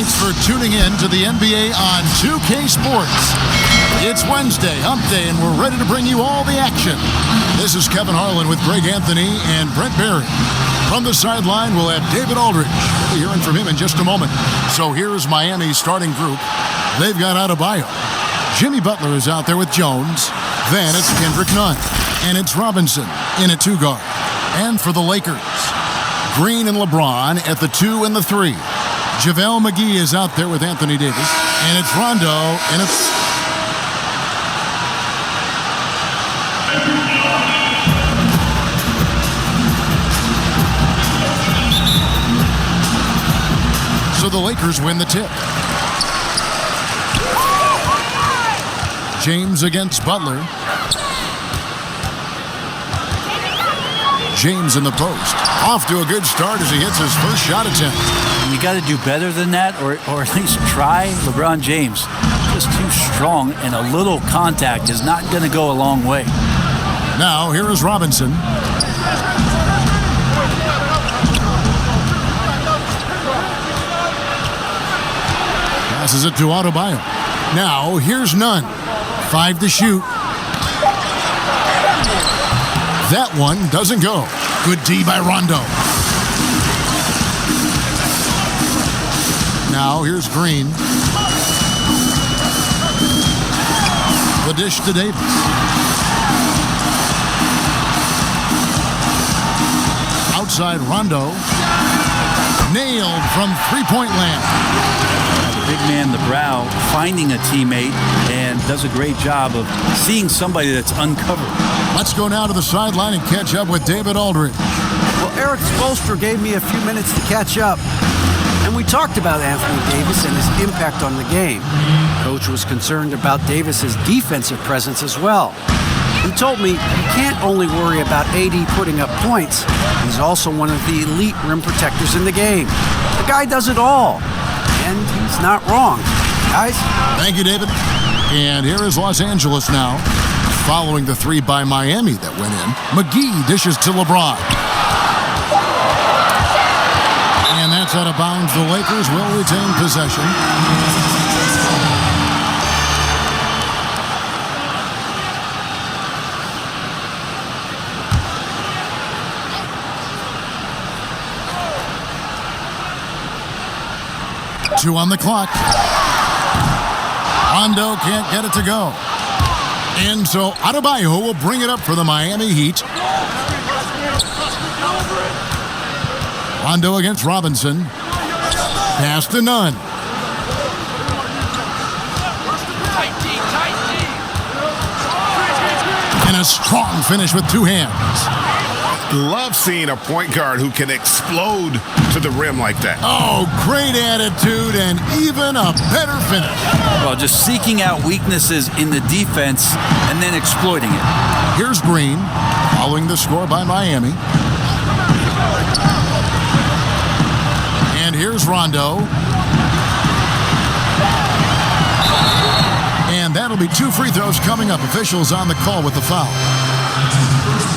Thanks for tuning in to the NBA on 2K Sports. It's Wednesday, hump day, and we're ready to bring you all the action. This is Kevin Harlan with Greg Anthony and Brent Barry. From the sideline, we'll have David Aldridge. We'll be hearing from him in just a moment. So here's Miami's starting group. They've got Adebayo. Jimmy Butler is out there with Jones. Then it's Kendrick Nunn. And it's Robinson in at 2 guard. And for the Lakers, Green and LeBron at the 2 and the 3. JaVale McGee is out there with Anthony Davis. And it's Rondo, and it's... So the Lakers win the tip. James against Butler. James in the post. Off to a good start as he hits his first shot attempt. You got to do better than that, or at least try. LeBron James, just too strong, and a little contact is not going to go a long way. Now, here is Robinson. Passes it to Adebayo. Now, here's Nunn. 5 to shoot. That one doesn't go. Good D by Rondo. Now, here's Green. The dish to Davis. Outside Rondo. Nailed from three-point land. Big man, the brow, finding a teammate, and does a great job of seeing somebody that's uncovered. Let's go now to the sideline and catch up with David Aldridge. Well, Eric Spoelstra gave me a few minutes to catch up, and we talked about Anthony Davis and his impact on the game. Coach was concerned about Davis's defensive presence as well. He told me you can't only worry about AD putting up points. He's also one of the elite rim protectors in the game. The guy does it all. And he's not wrong. Guys? Thank you, David. And here is Los Angeles now. Following the 3 by Miami that went in. McGee dishes to LeBron. And that's out of bounds. The Lakers will retain possession. Two on the clock. Rondo can't get it to go. And so Adebayo will bring it up for the Miami Heat. Rondo against Robinson. Pass to Nunn. And a strong finish with 2 hands. Love seeing a point guard who can explode to the rim like that. Oh, great attitude and even a better finish. Well, just seeking out weaknesses in the defense and then exploiting it. Here's Green, following the score by Miami. And here's Rondo. And that'll be 2 free throws coming up. Officials on the call with the foul.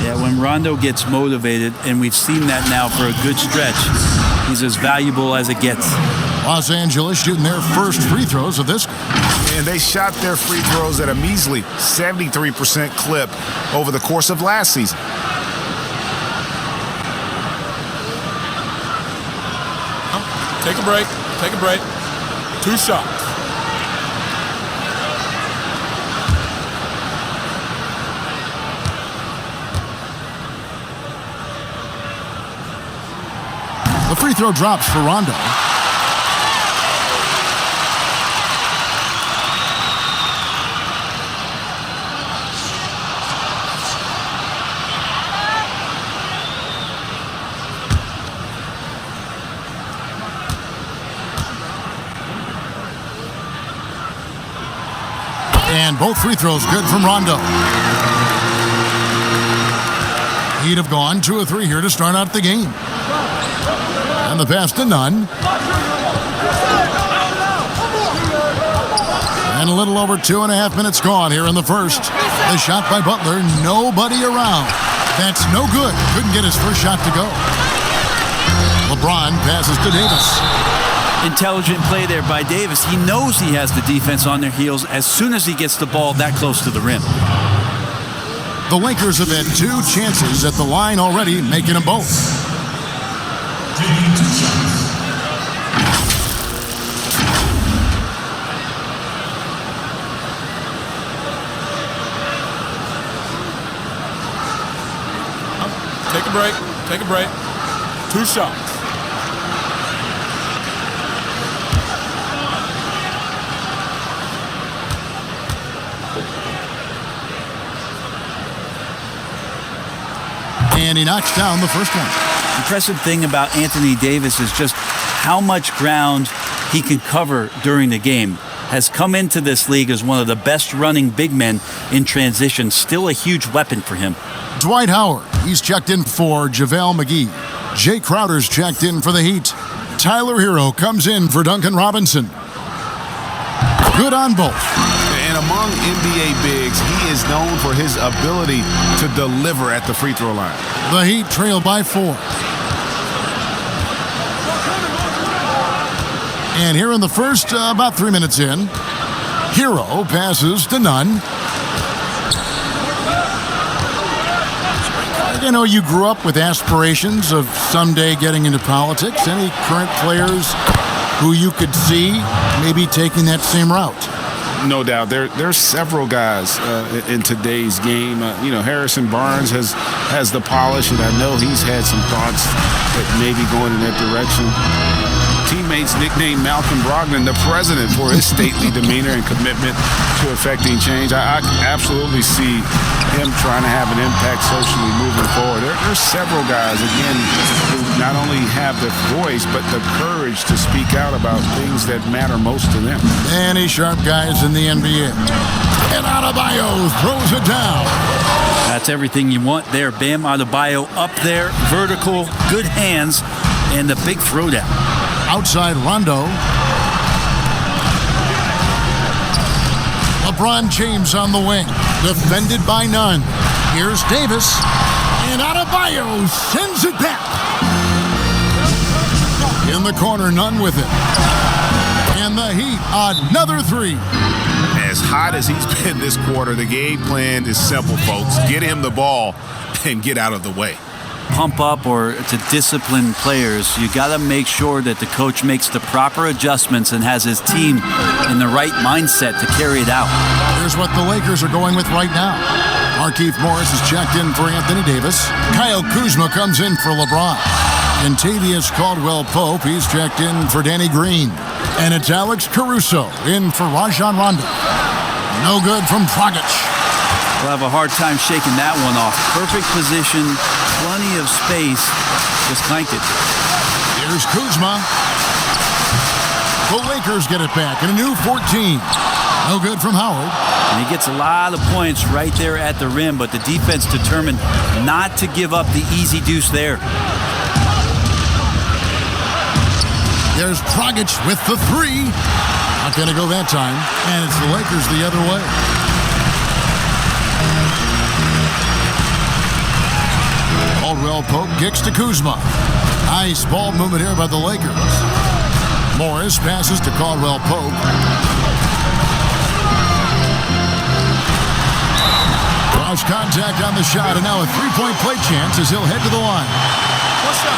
Yeah, when Rondo gets motivated, and we've seen that now for a good stretch, he's as valuable as it gets. Los Angeles shooting their first free throws of this game. And they shot their free throws at a measly 73% clip over the course of last season. Take a break. Take a break. 2 shots. The free throw drops for Rondo. And both free throws good from Rondo. He'd have gone 2 or 3 here to start out the game. And the pass to Nunn. And a little over 2.5 minutes gone here in the first. The shot by Butler, nobody around. That's no good. Couldn't get his first shot to go. LeBron passes to Davis. intelligent play there by Davis. He knows he has the defense on their heels as soon as he gets the ball that close to the rim. The Lakers have had 2 chances at the line already, making them both. Take a break. Take a break. 2 shots. And he knocks down the first one. Impressive thing about Anthony Davis is just how much ground he can cover during the game. Has come into this league as one of the best running big men in transition. Still a huge weapon for him. Dwight Howard, he's checked in for JaVale McGee. Jay Crowder's checked in for the Heat. Tyler Hero comes in for Duncan Robinson. Good on both. And among NBA bigs, he is known for his ability to deliver at the free throw line. The Heat trail by 4. And here in the first, about 3 minutes in, Hero passes to Nunn. You know, you grew up with aspirations of someday getting into politics. Any current players who you could see maybe taking that same route? No doubt. There's several guys in today's game. Harrison Barnes has the polish, and I know he's had some thoughts that maybe going in that direction. Teammates nicknamed Malcolm Brogdon the president for his stately demeanor and commitment to effecting change. I absolutely see him trying to have an impact socially moving forward. There's several guys, again, who not only have the voice, but the courage to speak out about things that matter most to them. Any sharp guys in the NBA. And Adebayo throws it down. That's everything you want there. Bam Adebayo up there, vertical, good hands, and the big throwdown. Outside Rondo. LeBron James on the wing. Defended by Nunn. Here's Davis. And Adebayo sends it back. In the corner, Nunn with it. And the Heat, another 3. As hot as he's been this quarter, the game plan is simple, folks. Get him the ball and get out of the way. Pump up or to discipline players, you got to make sure that the coach makes the proper adjustments and has his team in the right mindset to carry it out. Here's what the Lakers are going with right now. Markieff Morris is checked in for Anthony Davis. Kyle Kuzma comes in for LeBron. Kentavious Caldwell-Pope, he's checked in for Danny Green. And it's Alex Caruso in for Rajon Rondo. No good from Dragic. We'll have a hard time shaking that one off. Perfect position, plenty of space, just clanked it. Here's Kuzma. The Lakers get it back in a new 14. No good from Howard. And he gets a lot of points right there at the rim, but the defense determined not to give up the easy deuce there. There's Dragic with the 3. Not going to go that time. And it's the Lakers the other way. Caldwell-Pope kicks to Kuzma. Nice ball movement here by the Lakers. Morris passes to Caldwell-Pope. Cross contact on the shot, and now a 3-point play chance as he'll head to the line.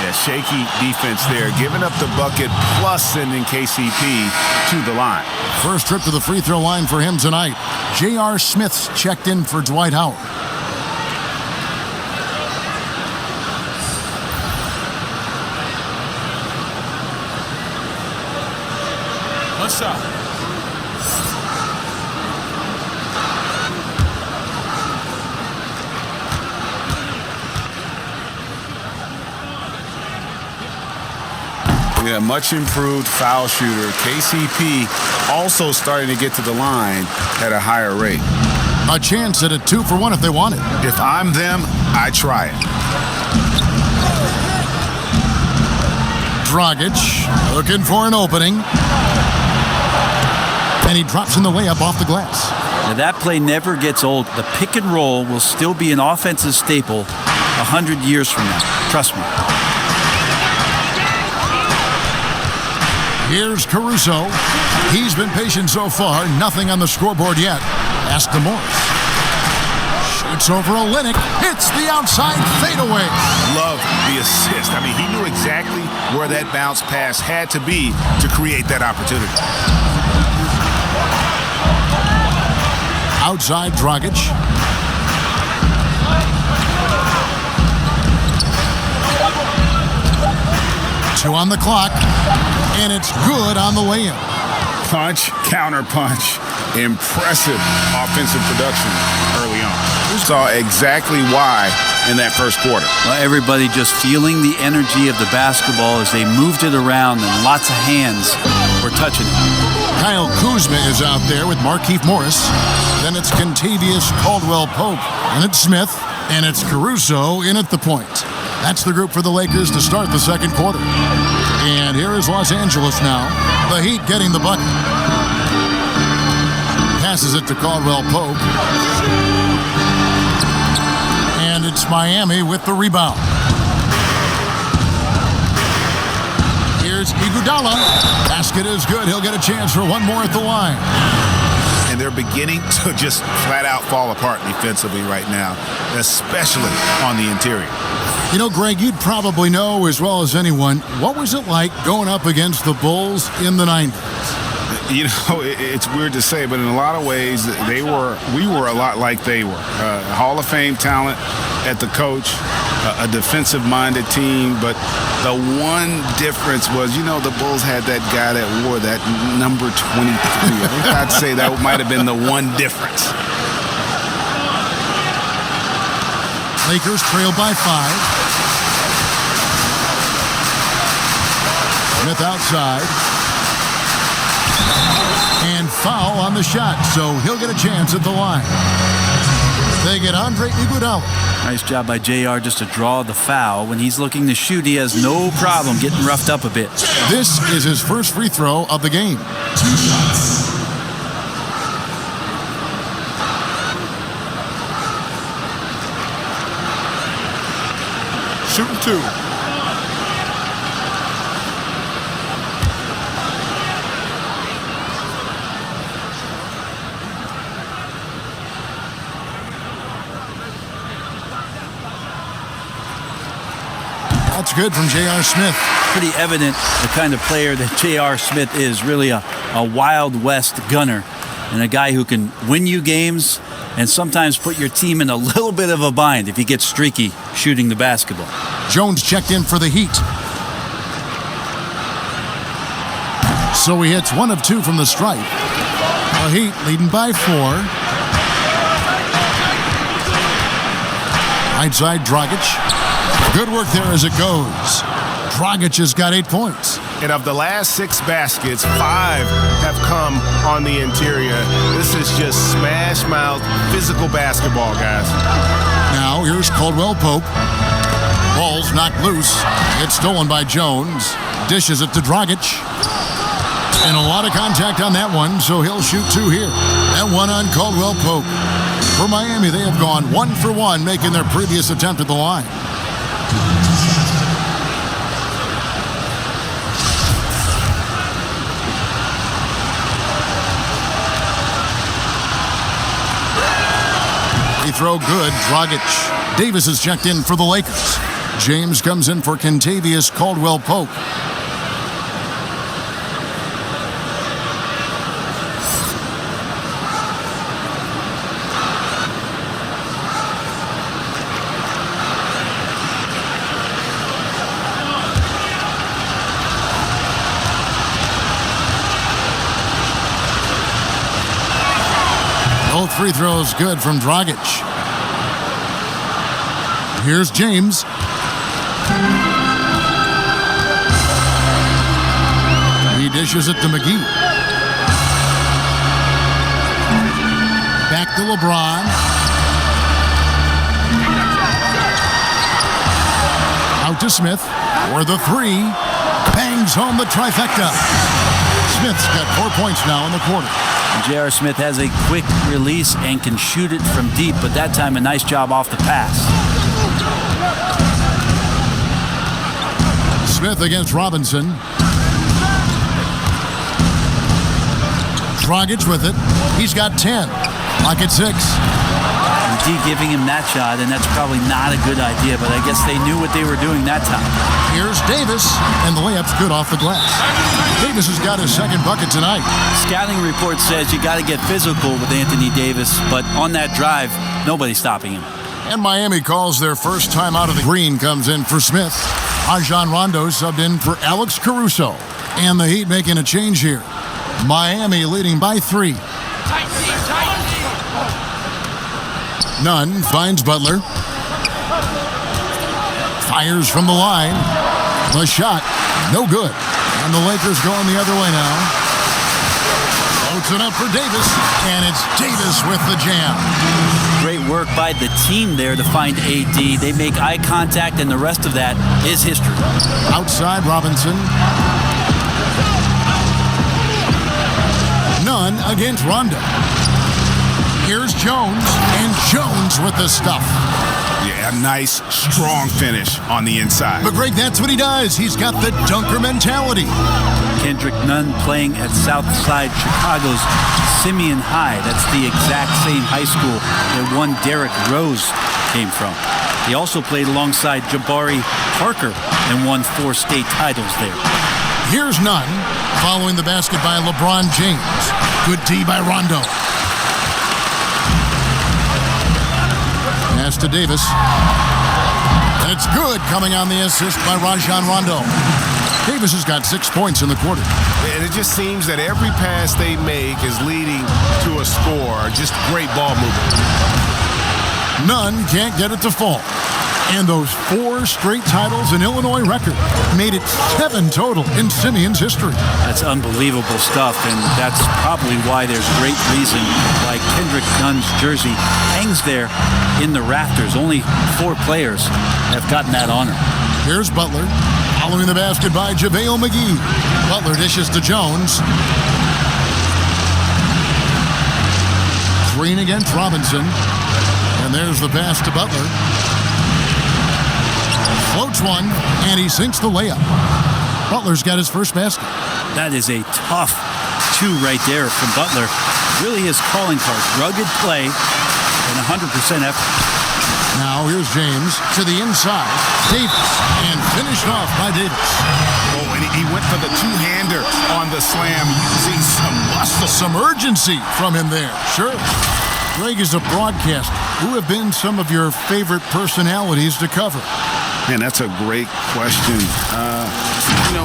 Yeah, shaky defense there, giving up the bucket plus sending KCP to the line. First trip to the free throw line for him tonight. J.R. Smith's checked in for Dwight Howard. One shot. Yeah, much improved foul shooter. KCP also starting to get to the line at a higher rate. A chance at a 2-for-1 if they want it. If I'm them, I try it. Dragic looking for an opening. And he drops in the layup off the glass. Now that play never gets old. The pick and roll will still be an offensive staple 100 years from now. Trust me. Here's Caruso. He's been patient so far. Nothing on the scoreboard yet. Pass to Morris. Shoots over Olynyk. Hits the outside fadeaway. Love the assist. I mean, he knew exactly where that bounce pass had to be to create that opportunity. Outside Dragic. 2 on the clock, and it's good on the way in. Punch, counter punch. Impressive offensive production early on. We saw exactly why in that first quarter. Well, everybody just feeling the energy of the basketball as they moved it around and lots of hands were touching it. Kyle Kuzma is out there with Markieff Morris. Then it's Kentavious Caldwell-Pope. And it's Smith. And it's Caruso in at the point. That's the group for the Lakers to start the second quarter. And here is Los Angeles now. The Heat getting the bucket. Passes it to Caldwell-Pope. And it's Miami with the rebound. Here's Iguodala. Basket is good. He'll get a chance for one more at the line. And they're beginning to just flat out fall apart defensively right now, especially on the interior. You know, Greg, you'd probably know as well as anyone, what was it like going up against the Bulls in the 90s? You know, it's weird to say, but in a lot of ways, we were a lot like they were. Hall of Fame talent at the coach, a defensive-minded team, but the one difference was, you know, the Bulls had that guy that wore that number 23. I think I'd say that might have been the one difference. Lakers trail by 5. Smith outside. And foul on the shot, so he'll get a chance at the line. They get Andre Iguodala. Nice job by JR just to draw the foul. When he's looking to shoot, he has no problem getting roughed up a bit. This is his first free throw of the game. 2 shots. Shooting 2. That's good from J.R. Smith. Pretty evident the kind of player that J.R. Smith is. Really a Wild West gunner and a guy who can win you games and sometimes put your team in a little bit of a bind if he gets streaky shooting the basketball. Jones checked in for the Heat. So he hits 1 of 2 from the stripe. The Heat leading by 4. Right side, Dragic. Good work there as it goes. Dragic has got 8 points. And of the last 6 baskets, 5 have come on the interior. This is just smash mouth physical basketball, guys. Now here's Caldwell-Pope. Ball's knocked loose. It's stolen by Jones. Dishes it to Dragic. And a lot of contact on that one, so he'll shoot 2 here. And 1 on Caldwell-Pope. For Miami, they have gone 1 for 1, making their previous attempt at the line. Free throw good, Dragic. Davis is checked in for the Lakers. James comes in for Kentavious Caldwell-Pope. Both free throws good from Dragic. Here's James. He dishes it to McGee. Back to LeBron. Out to Smith for the 3. Bangs home the trifecta. Smith's got 4 points now in the quarter. J.R. Smith has a quick release and can shoot it from deep, but that time a nice job off the pass. Smith against Robinson. Dragic with it. He's got 10. Clock at 6. D giving him that shot, and that's probably not a good idea, but I guess they knew what they were doing that time. Here's Davis, and the layup's good off the glass. Davis has got his second bucket tonight. Scouting report says you got to get physical with Anthony Davis, but on that drive, nobody's stopping him. And Miami calls their first time out of the green comes in for Smith. Rajon Rondo subbed in for Alex Caruso. And the Heat making a change here. Miami leading by 3. Nunn finds Butler. Fires from the line. The shot, no good. And the Lakers going the other way now. Floats it up for Davis, and it's Davis with the jam. Great work by the team there to find AD. They make eye contact, and the rest of that is history. Outside Robinson. Nunn against Rondo. Here's Jones, and Jones with the stuff. Yeah, a nice, strong finish on the inside. But Greg, that's what he does. He's got the dunker mentality. Kendrick Nunn playing at Southside Chicago's Simeon High. That's the exact same high school that one Derrick Rose came from. He also played alongside Jabari Parker and won 4 state titles there. Here's Nunn, following the basket by LeBron James. Good D by Rondo. Pass to Davis. And it's good, coming on the assist by Rajon Rondo. Davis has got 6 points in the quarter. And it just seems that every pass they make is leading to a score. Just great ball movement. Nunn can't get it to fall. And those 4 straight titles in Illinois record made it 7 total in Simeon's history. That's unbelievable stuff, and that's probably why there's great reason why Kendrick Nunn's jersey hangs there in the rafters. Only 4 players have gotten that honor. Here's Butler, following the basket by JaVale McGee. Butler dishes to Jones. Green against Robinson. And there's the pass to Butler. Floats one, and he sinks the layup. Butler's got his first basket. That is a tough 2 right there from Butler. Really his calling card. Rugged play and 100% effort. Now here's James to the inside. Davis, and finished off by Davis. Oh, and he went for the two-hander on the slam, using some muscle. Some urgency from him there. Sure. Greg, is a broadcaster. Who have been some of your favorite personalities to cover? Man, that's a great question.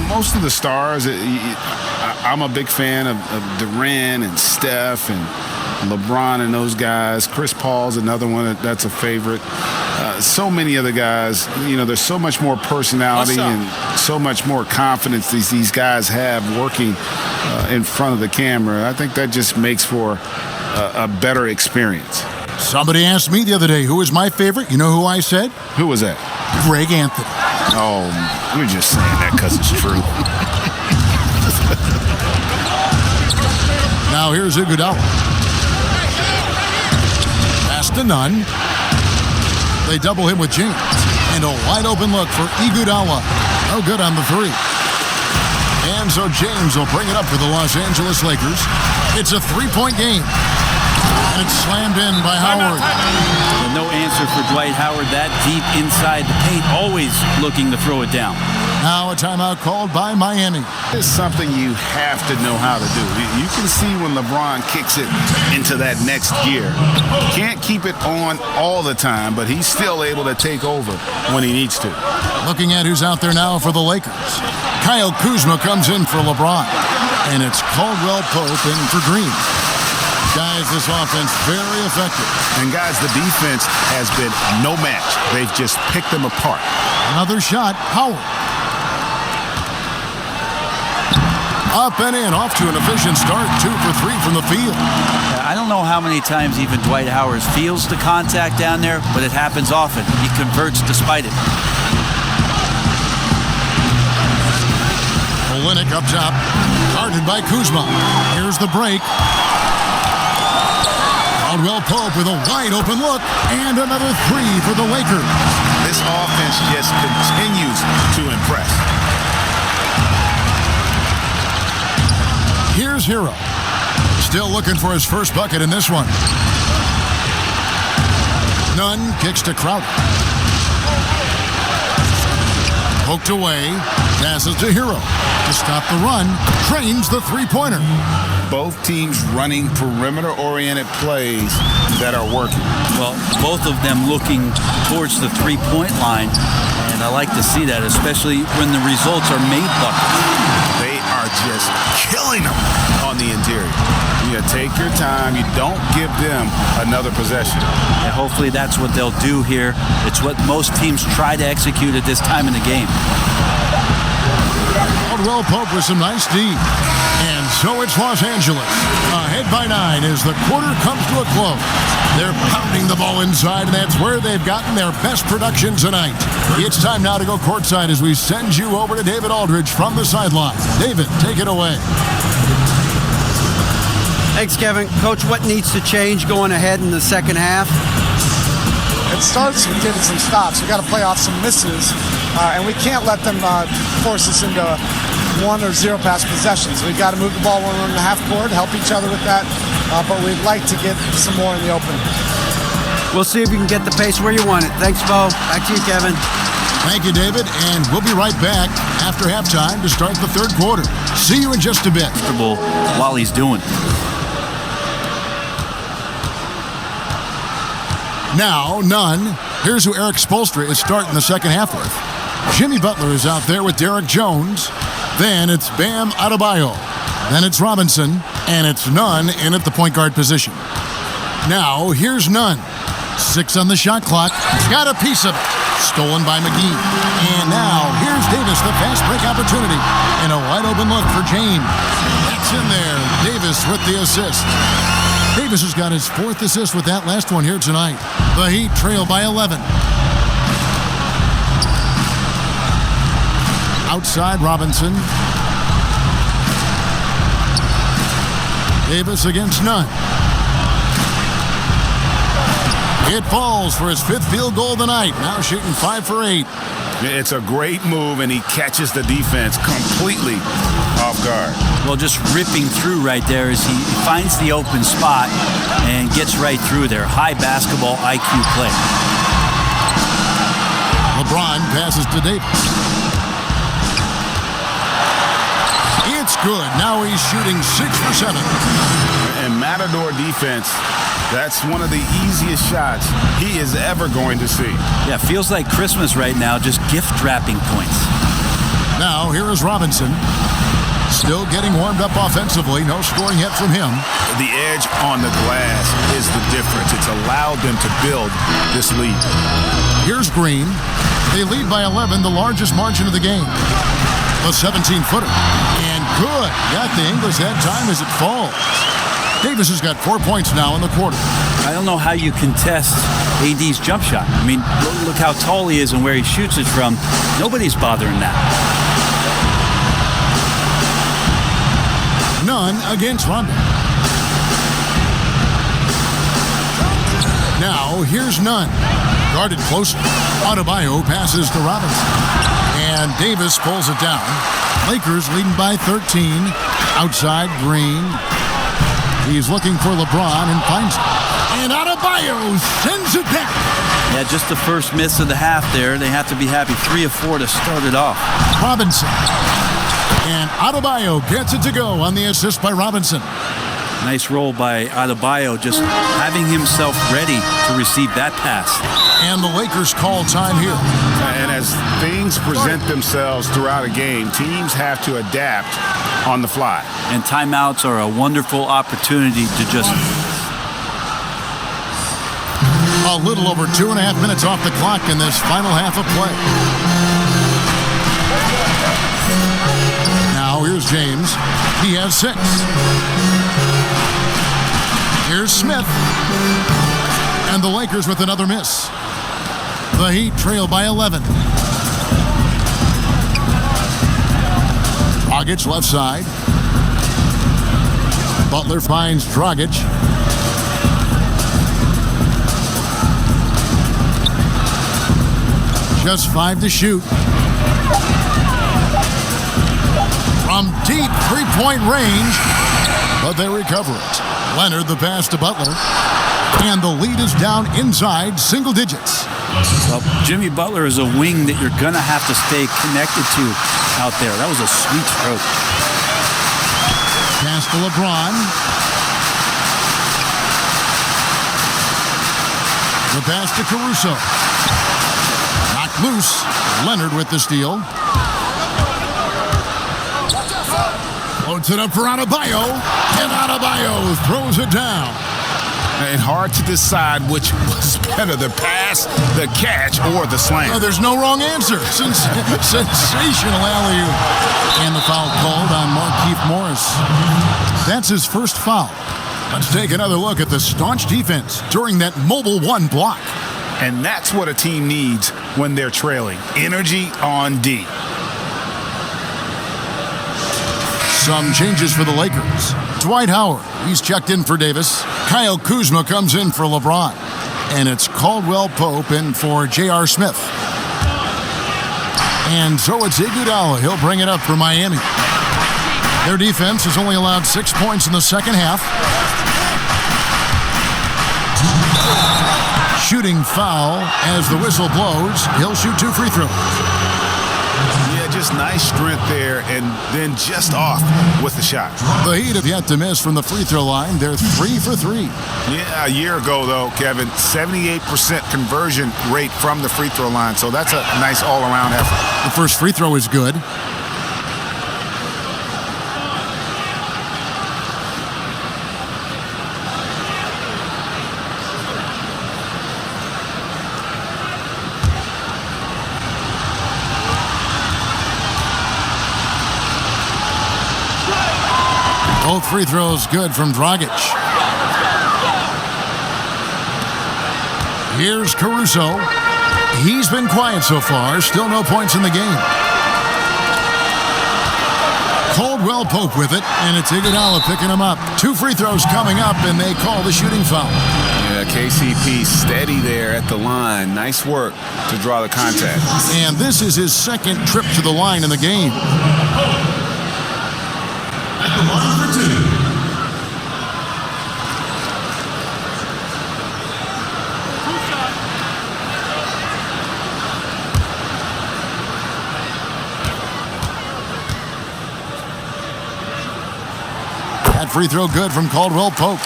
Most of the stars, I'm a big fan of Durant and Steph and LeBron and those guys. Chris Paul's another one that's a favorite. So many other guys, there's so much more personality and so much more confidence these guys have working in front of the camera. I think that just makes for a better experience. Somebody asked me the other day, who is my favorite? You know who I said? Who was that? Greg Anthony. Oh, we're just saying that because it's true. Now here's Iguodala. Pass to Nunn. They double him with James. And a wide open look for Iguodala. No good on the 3. And so James will bring it up for the Los Angeles Lakers. It's a 3-point game. And it's slammed in by Howard. And no answer for Dwight Howard that deep inside the paint, always looking to throw it down. Now a timeout called by Miami. It's something you have to know how to do. You can see when LeBron kicks it into that next gear. Can't keep it on all the time, but he's still able to take over when he needs to. Looking at who's out there now for the Lakers. Kyle Kuzma comes in for LeBron. And it's Caldwell Pope in for Green. Guys, this offense very effective. And guys, the defense has been no match. They've just picked them apart. Another shot, Howard. Up and in, off to an efficient start. 2 for 3 from the field. I don't know how many times even Dwight Howard feels the contact down there, but it happens often. He converts despite it. Olynyk up top, guarded by Kuzma. Here's the break. Caldwell Pope with a wide open look, and another 3 for the Lakers. This offense just continues to impress. Here's Hero. Still looking for his first bucket in this one. Nunn kicks to Crowder. Poked away. Passes to Hero. To stop the run. Trains the three-pointer. Both teams running perimeter-oriented plays that are working. Well, both of them looking towards the three-point line, and I like to see that, especially when the results are made buckets. They are just killing them on the interior. You take your time. You don't give them another possession. And hopefully that's what they'll do here. It's what most teams try to execute at this time in the game. Caldwell Pope with some nice D. And so it's Los Angeles. Ahead by 9 as the quarter comes to a close. They're pounding the ball inside, and that's where they've gotten their best production tonight. It's time now to go courtside as we send you over to David Aldridge from the sideline. David, take it away. Thanks, Kevin. Coach, what needs to change going ahead in the second half? It starts with getting some stops. We've got to play off some misses, and we can't let them force us into 1 or 0 pass possessions. We've got to move the ball 1 and a half court, help each other with that, but we'd like to get some more in the open. We'll see if you can get the pace where you want it. Thanks, Bo. Back to you, Kevin. Thank you, David, and we'll be right back after halftime to start the third quarter. See you in just a bit. While he's doing it. Now, Nunn. Here's who Eric Spoelstra is starting the second half with. Jimmy Butler is out there with Derek Jones. Then it's Bam Adebayo. Then it's Robinson. And it's Nunn in at the point guard position. Now, here's Nunn. 6 on the shot clock. Got a piece of it. Stolen by McGee. And now, here's Davis, the fast break opportunity. And a wide open look for James. That's in there. Davis with the assist. Davis has got his 4th assist with that last one here tonight. The Heat trail by 11. Outside Robinson. Davis against Nunn. It falls for his 5th field goal tonight. Now shooting 5 for 8. It's a great move, and he catches the defense completely off guard. Well, just ripping through right there as he finds the open spot and gets right through there. High basketball IQ play. LeBron passes to Davis. It's good. Now he's shooting 6 for 7. And Matador defense, that's one of the easiest shots he is ever going to see. Yeah, feels like Christmas right now, just gift wrapping points. Now, here is Robinson. Still getting warmed up offensively. No scoring yet from him. The edge on the glass is the difference. It's allowed them to build this lead. Here's Green. They lead by 11, the largest margin of the game. A 17-footer. And good. Got the English that time as it falls. Davis has got 4 points now in the quarter. I don't know how you contest AD's jump shot. I mean, look how tall he is and where he shoots it from. Nobody's bothering that. Nunn against Rondo. Now, here's Nunn. Guarded closely. Adebayo passes to Robinson. And Davis pulls it down. Lakers leading by 13. Outside, Green. He's looking for LeBron and finds it. And Adebayo sends it back. Yeah, just the first miss of the half there. They have to be happy. 3 of 4 to start it off. Robinson. And Adebayo gets it to go on the assist by Robinson. Nice roll by Adebayo, just having himself ready to receive that pass. And the Lakers call time here. And as things present themselves throughout a game, teams have to adapt on the fly. And timeouts are a wonderful opportunity to just... A little over 2.5 minutes off the clock in this final half of play. Now here's James. He has 6. Here's Smith. And the Lakers with another miss. The Heat trail by 11. Dragic left side. Butler finds Dragic. Just 5 to shoot. from deep three-point range, but they recover it. Leonard the pass to Butler, and the lead is down inside single digits. Well, Jimmy Butler is a wing that you're going to have to stay connected to out there. That was a sweet stroke. Pass to LeBron. The pass to Caruso. Knocked loose. Leonard with the steal. Floats it up for Adebayo. And Adebayo throws it down. And hard to decide which was better, the pass, the catch, or the slam. Oh, there's no wrong answer. Sensational alley-oop. And the foul called on Markieff Morris. That's his first foul. Let's take another look at the staunch defense during that Mobile One block. And that's what a team needs when they're trailing. Energy on D. Some changes for the Lakers. Dwight Howard, he's checked in for Davis. Kyle Kuzma comes in for LeBron. And it's Caldwell Pope in for J.R. Smith. And so it's Iguodala. He'll bring it up for Miami. Their defense has only allowed 6 points in the second half. Shooting foul as the whistle blows. He'll shoot 2 free throws. Yeah, just nice strength there, and then just off with the shot. The Heat have yet to miss from the free throw line. They're 3 for 3. Yeah, a year ago, though, Kevin, 78% conversion rate from the free throw line, so that's a nice all-around effort. The first free throw is good. Both free throws good from Dragic. Here's Caruso. He's been quiet so far. Still no points in the game. Caldwell Pope with it, and it's Iguodala picking him up. 2 free throws coming up, and they call the shooting foul. Yeah, KCP steady there at the line. Nice work to draw the contact. And this is his second trip to the line in the game. At the line for 2. That free throw good from Caldwell Pope.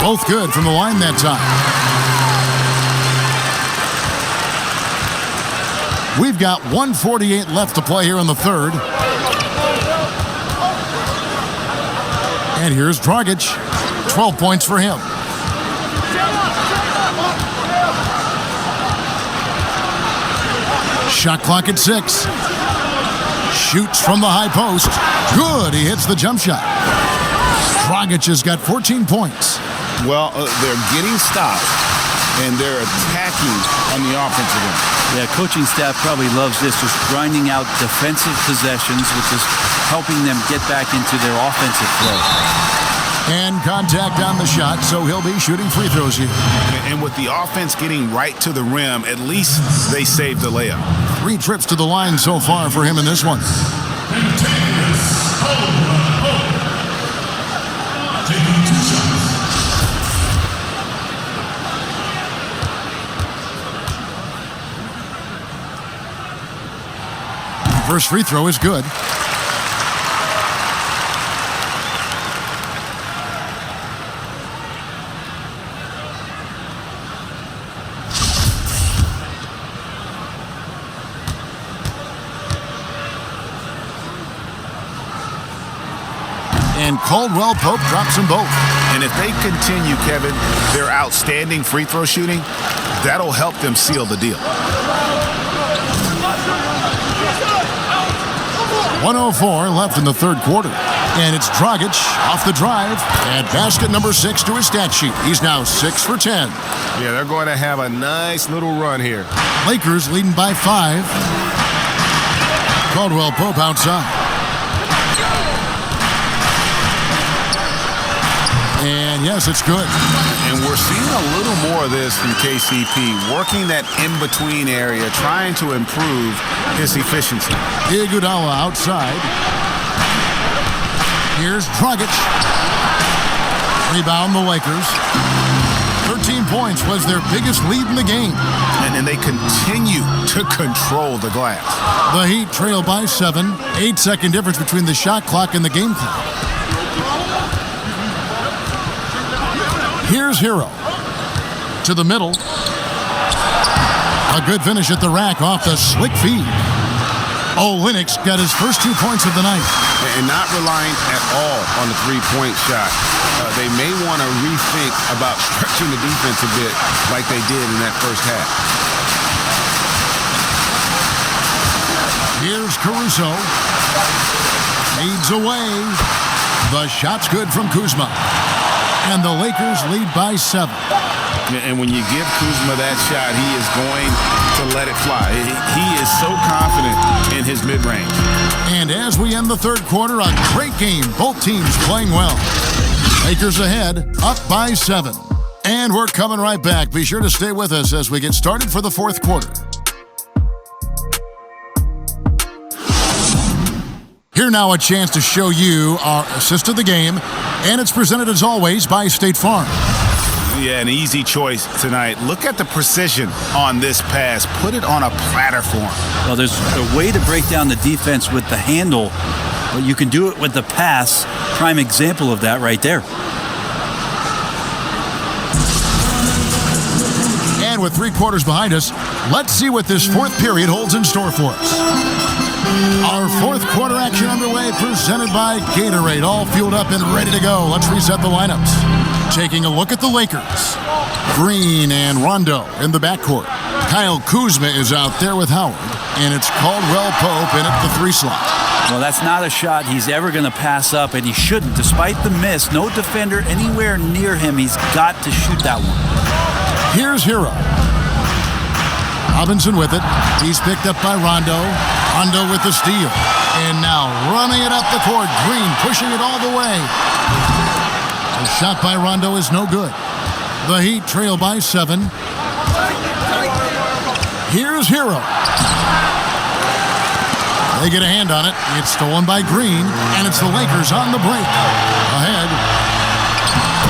Both good from the line that time. We've got 1:48 left to play here in the third. And here's Dragic. 12 points for him. Shot clock at 6. Shoots from the high post. Good. He hits the jump shot. Dragic has got 14 points. Well, they're getting stopped, and they're attacking on the offensive end. Yeah, coaching staff probably loves this, just grinding out defensive possessions, which is helping them get back into their offensive flow. And contact on the shot, so he'll be shooting free throws here. And with the offense getting right to the rim, at least they saved the layup. 3 trips to the line so far for him in this one. Taking 2 shots. First free throw is good. And Caldwell Pope drops them both. And if they continue, Kevin, their outstanding free throw shooting, that'll help them seal the deal. 1:04 left in the third quarter. And it's Dragic off the drive. And basket number 6 to his stat sheet. He's now 6 for 10. Yeah, they're going to have a nice little run here. Lakers leading by 5. Caldwell Pope outside. And yes, it's good. And we're seeing a little more of this from KCP, working that in-between area, trying to improve his efficiency. Iguodala outside. Here's Dragic. Rebound the Lakers. 13 points was their biggest lead in the game. And they continue to control the glass. The Heat trail by 7. 8-second difference between the shot clock and the game clock. Here's Hero. To the middle. A good finish at the rack off the slick feed. Olynyk got his first 2 points of the night. And not relying at all on the three-point shot. They may want to rethink about stretching the defense a bit like they did in that first half. Here's Caruso. Fades away. The shot's good from Kuzma. And the Lakers lead by 7. And when you give Kuzma that shot, he is going to let it fly. He is so confident in his mid-range. And as we end the third quarter, a great game. Both teams playing well. Lakers ahead, up by 7. And we're coming right back. Be sure to stay with us as we get started for the fourth quarter. Here now a chance to show you our assist of the game. And it's presented as always by State Farm. Yeah, an easy choice tonight. Look at the precision on this pass. Put it on a platter for him. Well, there's a way to break down the defense with the handle, but you can do it with the pass. Prime example of that right there. And with 3 quarters behind us, let's see what this fourth period holds in store for us. Our fourth quarter action underway, presented by Gatorade, all fueled up and ready to go. Let's reset the lineups. Taking a look at the Lakers. Green and Rondo in the backcourt. Kyle Kuzma is out there with Howard, and it's Caldwell Pope in at the 3 slot. Well, that's not a shot he's ever going to pass up, and he shouldn't. Despite the miss, no defender anywhere near him. He's got to shoot that one. Here's Hero. Robinson with it. He's picked up by Rondo. Rondo with the steal. And now running it up the court. Green pushing it all the way. The shot by Rondo is no good. The Heat trail by 7. Here's Hero. They get a hand on it. It's stolen by Green. And it's the Lakers on the break. Ahead.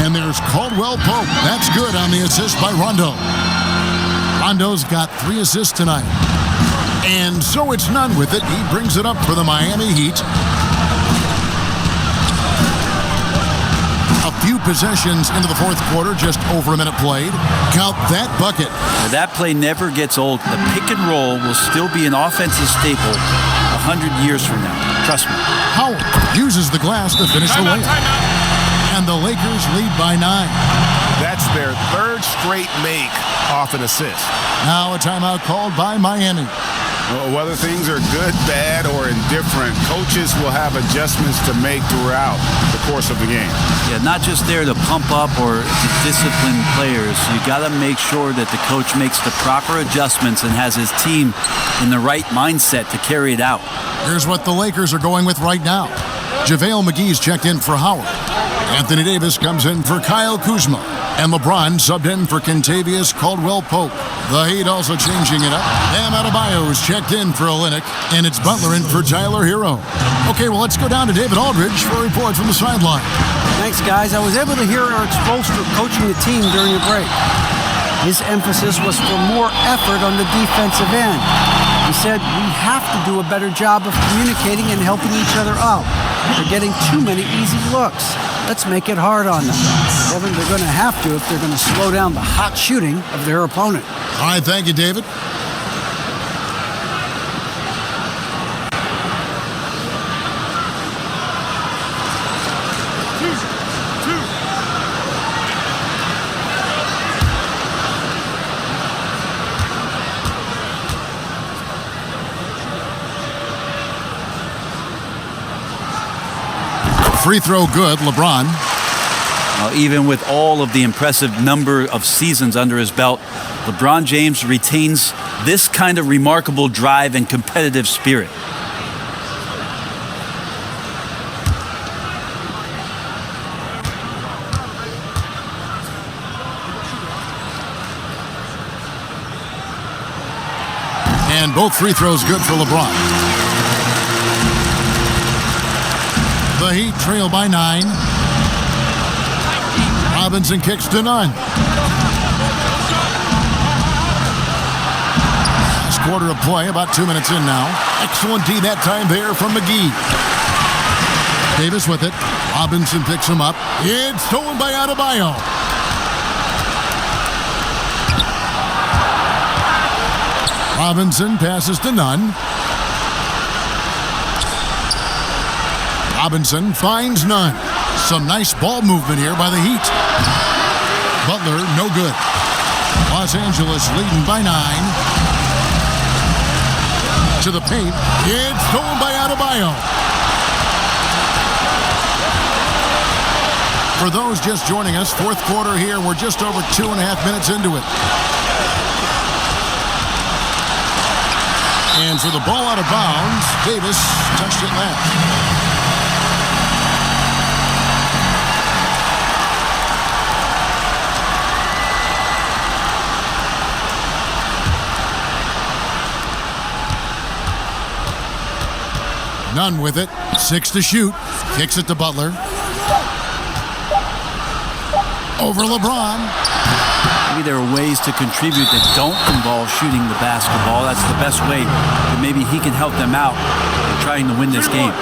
And there's Caldwell Pope. That's good on the assist by Rondo. Rondo's got 3 assists tonight. And so it's none with it. He brings it up for the Miami Heat. A few possessions into the fourth quarter, just over a minute played. Count that bucket. Now, that play never gets old. The pick and roll will still be an offensive staple 100 years from now. Trust me. Howard uses the glass to finish the layup. And the Lakers lead by 9. That's their 3rd straight make off an assist. Now a timeout called by Miami. Well, whether things are good, bad, or indifferent, coaches will have adjustments to make throughout the course of the game. Yeah, not just there to pump up or to discipline players. You got to make sure that the coach makes the proper adjustments and has his team in the right mindset to carry it out. Here's what the Lakers are going with right now. JaVale McGee's checked in for Howard. Anthony Davis comes in for Kyle Kuzma. And LeBron subbed in for Kentavious Caldwell-Pope. The Heat also changing it up. Bam Adebayo's checked in for Olynyk. And it's Butler in for Tyler Hero. Okay, well, let's go down to David Aldridge for a report from the sideline. Thanks, guys. I was able to hear Art Spoelstra coaching the team during the break. His emphasis was for more effort on the defensive end. He said, we have to do a better job of communicating and helping each other out. They're getting too many easy looks. Let's make it hard on them. Well, then they're going to have to if they're going to slow down the hot shooting of their opponent. All right, thank you, David. Free throw good, LeBron. Even with all of the impressive number of seasons under his belt, LeBron James retains this kind of remarkable drive and competitive spirit. And both free throws good for LeBron. The Heat trail by 9. Robinson kicks to none. Last quarter of play, about 2 minutes in now. Excellent D that time there from McGee. Davis with it. Robinson picks him up. It's stolen by Adebayo. Robinson passes to Nunn. Robinson finds Nunn. Some nice ball movement here by the Heat. Butler, no good. Los Angeles leading by 9. To the paint. It's stolen by Adebayo. For those just joining us, fourth quarter here. We're just over 2.5 minutes into it. And for the ball out of bounds, Davis touched it last. Nunn with it. 6 to shoot. Kicks it to Butler. Over LeBron. Maybe there are ways to contribute that don't involve shooting the basketball. That's the best way that maybe he can help them out in trying to win this game.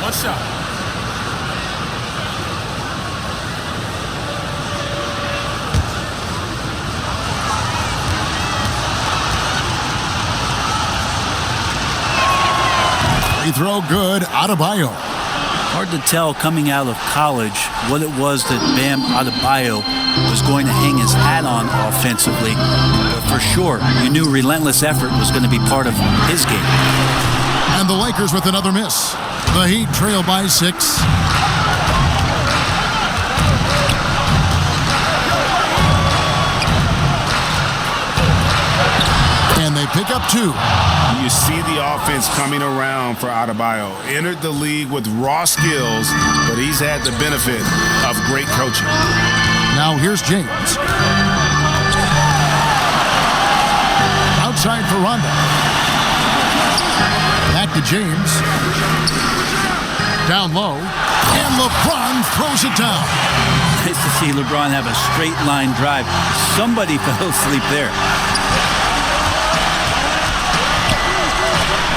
One shot. Free throw good. Adebayo. Hard to tell coming out of college what it was that Bam Adebayo was going to hang his hat on offensively. But for sure, you knew relentless effort was going to be part of his game. And the Lakers with another miss. The Heat trail by 6. And they pick up 2. You see the offense coming around for Adebayo. Entered the league with raw skills, but he's had the benefit of great coaching. Now here's James. Outside for Rondo. Back to James. Down low. And LeBron throws it down. Nice to see LeBron have a straight line drive. Somebody fell asleep there.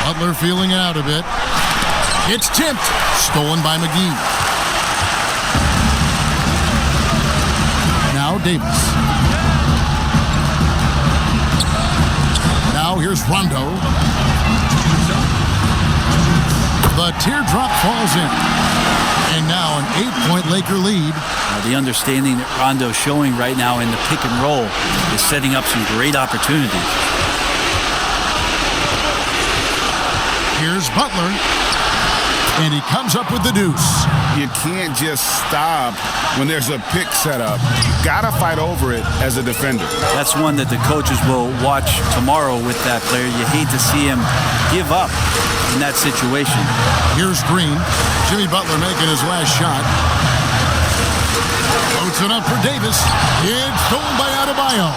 Butler feeling it out a bit. It's tipped. Stolen by McGee. Now Davis. Now here's Rondo. The teardrop falls in. And now an 8-point Laker lead. The understanding that Rondo's showing right now in the pick and roll is setting up some great opportunities. Here's Butler, and he comes up with the deuce. You can't just stop when there's a pick set up. You gotta fight over it as a defender. That's one that the coaches will watch tomorrow with that player. You hate to see him give up in that situation. Here's Green. Jimmy Butler making his last shot. Floats it up for Davis. It's stolen by Adebayo.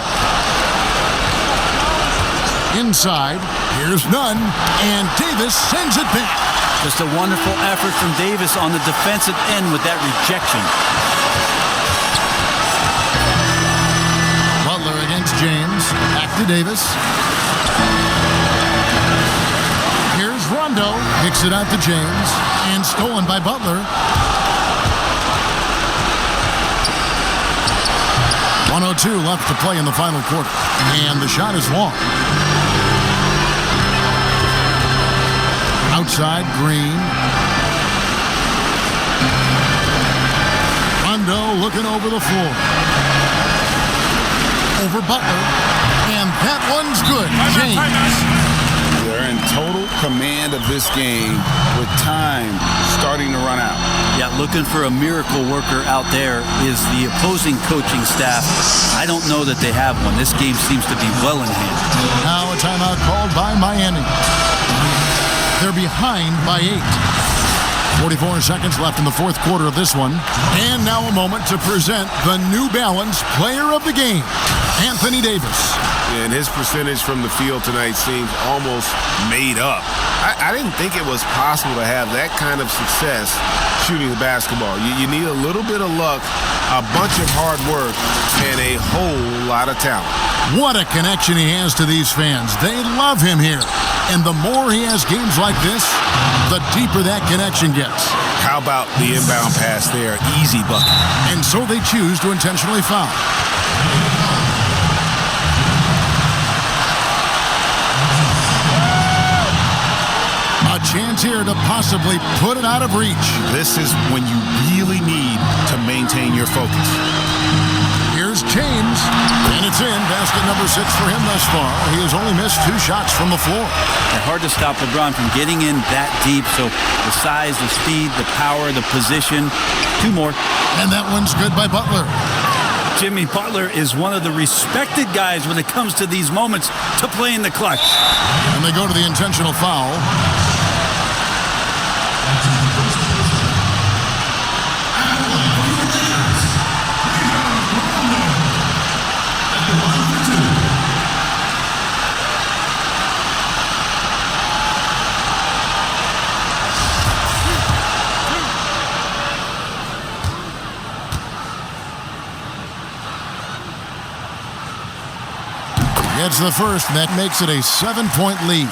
Inside, here's Nunn, and Davis sends it back. Just a wonderful effort from Davis on the defensive end with that rejection. Butler against James. Back to Davis. Here's Rondo. Kicks it out to James, and stolen by Butler. 1:02 left to play in the final quarter, and the shot is long. Outside, Green. Rondo looking over the floor. Over Butler. And that one's good. James. They're in total command of this game with time starting to run out. Yeah, looking for a miracle worker out there is the opposing coaching staff. I don't know that they have one. This game seems to be well in hand. Now a timeout called by Miami. They're behind by 8. 44 seconds left in the fourth quarter of this one. And now a moment to present the New Balance Player of the Game, Anthony Davis. And his percentage from the field tonight seems almost made up. I didn't think it was possible to have that kind of success shooting the basketball. You need a little bit of luck, a bunch of hard work, and a whole lot of talent. What a connection he has to these fans. They love him here. And the more he has games like this, the deeper that connection gets. How about the inbound pass there? Easy bucket. And so they choose to intentionally foul. A chance here to possibly put it out of reach. This is when you really need to maintain your focus. Here's James, and it's in. Basket number 6 for him thus far. He has only missed 2 shots from the floor. And hard to stop LeBron from getting in that deep. So the size, the speed, the power, the position. 2 more. And that one's good by Butler. Jimmy Butler is one of the respected guys when it comes to these moments to play in the clutch. And they go to the intentional foul. Gets the first, and that makes it a 7-point lead.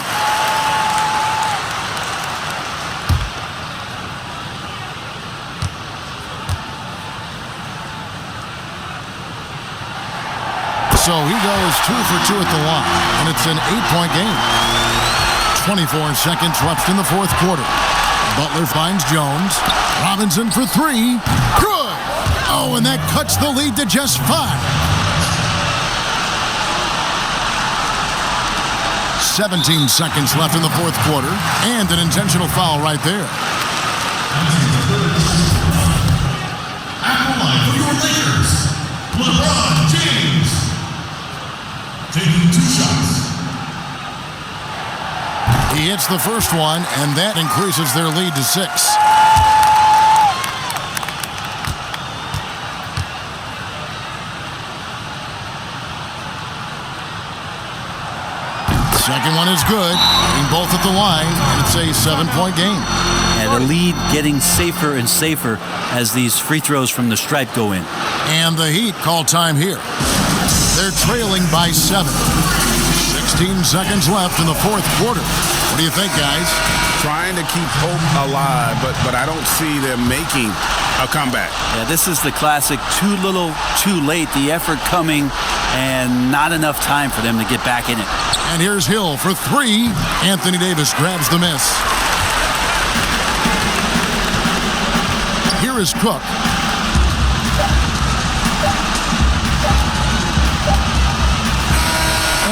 So he goes 2 for 2 at the line, and it's an 8-point game. 24 seconds left in the fourth quarter. Butler finds Jones. Robinson for 3. Good! Oh, and that cuts the lead to just 5. 17 seconds left in the fourth quarter, and an intentional foul right there. At the line for your Lakers, LeBron James. Taking 2 shots. He hits the first one, and that increases their lead to 6. Second one is good. Being both at the line, and it's a 7-point game. And the lead getting safer and safer as these free throws from the stripe go in. And the Heat call time here. They're trailing by 7. 16 seconds left in the fourth quarter. What do you think, guys? Trying to keep hope alive, but I don't see them making a comeback. Yeah, this is the classic too little, too late. The effort coming and not enough time for them to get back in it. And here's Hill for 3. Anthony Davis grabs the miss. Here is Cook.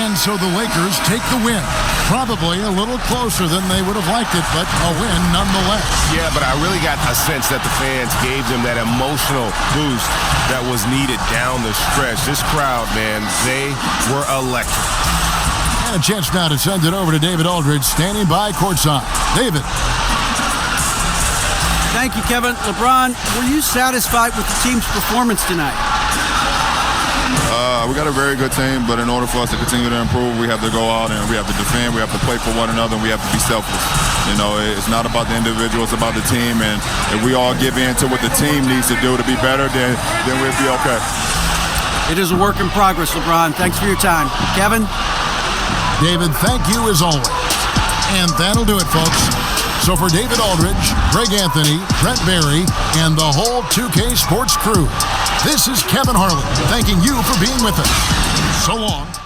And so the Lakers take the win. Probably a little closer than they would have liked it, but a win nonetheless. Yeah, but I really got a sense that the fans gave them that emotional boost that was needed down the stretch. This crowd, man, they were electric. And a chance now to send it over to David Aldridge, standing by courtside. David. Thank you, Kevin. LeBron, were you satisfied with the team's performance tonight? We got a very good team, but in order for us to continue to improve, we have to go out and we have to defend, we have to play for one another, and we have to be selfless. You know, it's not about the individual, it's about the team, and if we all give in to what the team needs to do to be better, then we'll be okay. It is a work in progress, LeBron. Thanks for your time. Kevin? David, thank you as always. And that'll do it, folks. So for David Aldridge, Greg Anthony, Brent Barry, and the whole 2K Sports crew, this is Kevin Harlan thanking you for being with us. So long.